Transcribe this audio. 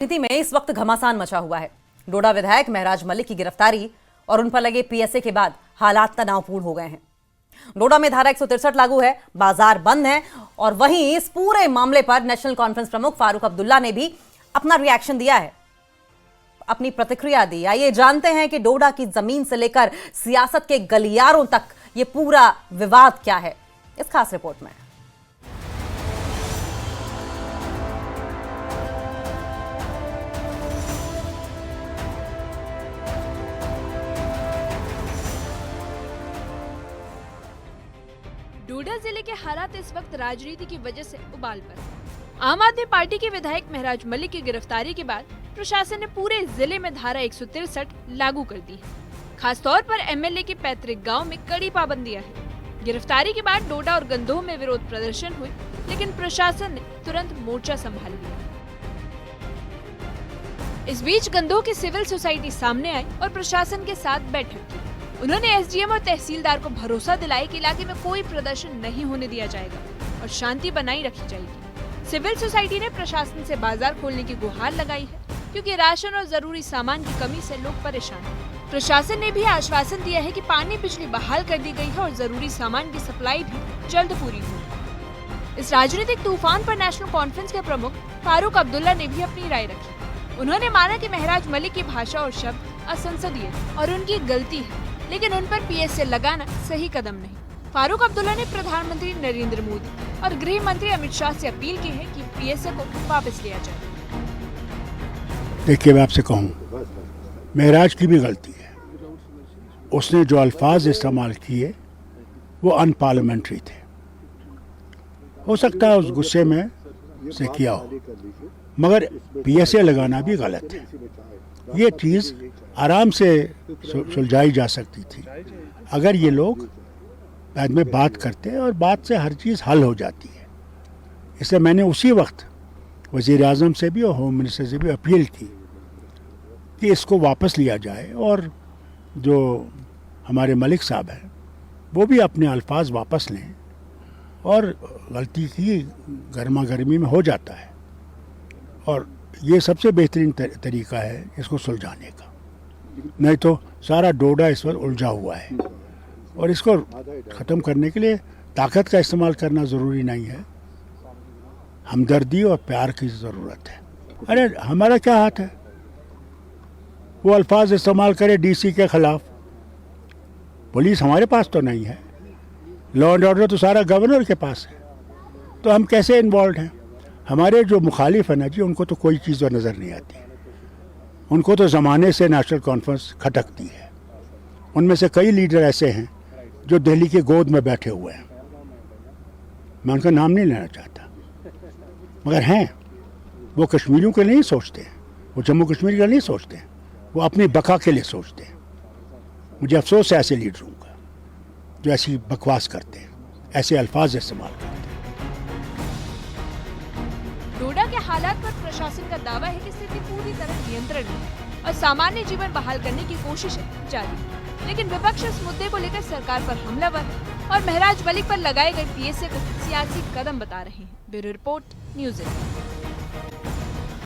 राजनीति में इस वक्त घमासान मचा हुआ है। डोडा विधायक महराज मलिक की गिरफ्तारी और उन पर लगे पीएसए के बाद हालात तनावपूर्ण हो गए हैं। डोडा में धारा 163 लागू है, बाजार बंद है और वहीं इस पूरे मामले पर नेशनल कॉन्फ्रेंस प्रमुख फारूक अब्दुल्ला ने भी अपना रिएक्शन दिया है, अपनी प्रतिक्रिया दी। आइए जानते हैं कि डोडा की जमीन से लेकर सियासत के गलियारों तक ये पूरा विवाद क्या है, इस खास रिपोर्ट में। डोडा जिले के हालात इस वक्त राजनीति की वजह से उबाल पर हैं। आम आदमी पार्टी के विधायक महराज मलिक की गिरफ्तारी के बाद प्रशासन ने पूरे जिले में धारा 163 लागू कर दी है। खासतौर पर एमएलए के पैतृक गांव में कड़ी पाबंदियां हैं। गिरफ्तारी के बाद डोडा और गंदोह में विरोध प्रदर्शन हुए, लेकिन प्रशासन ने तुरंत मोर्चा संभाल लिया। इस बीच गंदोह की सिविल सोसाइटी सामने आई और प्रशासन के साथ बैठक की। उन्होंने एसडीएम और तहसीलदार को भरोसा दिलाया कि इलाके में कोई प्रदर्शन नहीं होने दिया जाएगा और शांति बनाई रखी जाएगी। सिविल सोसाइटी ने प्रशासन से बाजार खोलने की गुहार लगाई है, क्योंकि राशन और जरूरी सामान की कमी से लोग परेशान हैं। प्रशासन ने भी आश्वासन दिया है कि पानी बिजली बहाल कर दी गई है और जरूरी सामान की सप्लाई भी जल्द पूरी होगी। इस राजनीतिक तूफान पर नेशनल कॉन्फ्रेंस के प्रमुख फारूक अब्दुल्ला ने भी अपनी राय रखी। उन्होंने माना कि महराज मलिक की भाषा और शब्द असंसदीय और उनकी गलती है, लेकिन उन पर पीएसए लगाना सही कदम नहीं। फारूक अब्दुल्ला ने प्रधानमंत्री नरेंद्र मोदी और गृह मंत्री अमित शाह से अपील की है कि पीएसए को वापस लिया जाए। देखिए, मैं आपसे कहूँ, महराज की भी गलती है। उसने जो अल्फाज इस्तेमाल किए वो अनपार्लियामेंट्री थे। हो सकता है उस गुस्से में से किया हो, मगर पीएसए लगाना भी गलत है। ये चीज़ आराम से सुलझाई जा सकती थी अगर ये लोग बाद में बात करते और बात से हर चीज़ हल हो जाती है। इसलिए मैंने उसी वक्त वज़ीर आज़म से भी और होम मिनिस्टर से भी अपील की कि इसको वापस लिया जाए और जो हमारे मलिक साहब हैं वो भी अपने अल्फाज वापस लें। और गलती की गर्मा गर्मी में हो जाता है और ये सबसे बेहतरीन तरीका है इसको सुलझाने का। नहीं तो सारा डोडा इस पर उलझा हुआ है और इसको ख़त्म करने के लिए ताकत का इस्तेमाल करना ज़रूरी नहीं है, हमदर्दी और प्यार की ज़रूरत है। अरे हमारा क्या हाथ है, वो अल्फाज इस्तेमाल करे डीसी के ख़िलाफ़। पुलिस हमारे पास तो नहीं है, लॉ एंड ऑर्डर तो सारा गवर्नर के पास है, तो हम कैसे इन्वॉल्व हैं? हमारे जो मुखालिफ है ना जी, उनको तो कोई चीज़ नज़र नहीं आती। उनको तो ज़माने से नेशनल कॉन्फ्रेंस खटकती है। उनमें से कई लीडर ऐसे हैं जो दिल्ली के गोद में बैठे हुए हैं। मैं उनका नाम नहीं लेना चाहता, मगर हैं। वो कश्मीरियों के लिए नहीं सोचते हैं, वो जम्मू कश्मीर के लिए नहीं सोचते हैं, वो अपनी बका के लिए सोचते हैं। मुझे अफसोस है ऐसे लीडरों का जो ऐसी बकवास करते हैं, ऐसे अल्फाज इस्तेमाल करते हैं। डोडा के हालात पर प्रशासन का दावा है कि स्थिति पूरी तरह नियंत्रण में है और सामान्य जीवन बहाल करने की कोशिशें जारी। लेकिन विपक्ष इस मुद्दे को लेकर सरकार पर हमलावर है और महराज मलिक पर लगाए गए पीएसए को सियासी कदम बता रहे हैं। Bureau report, news 18।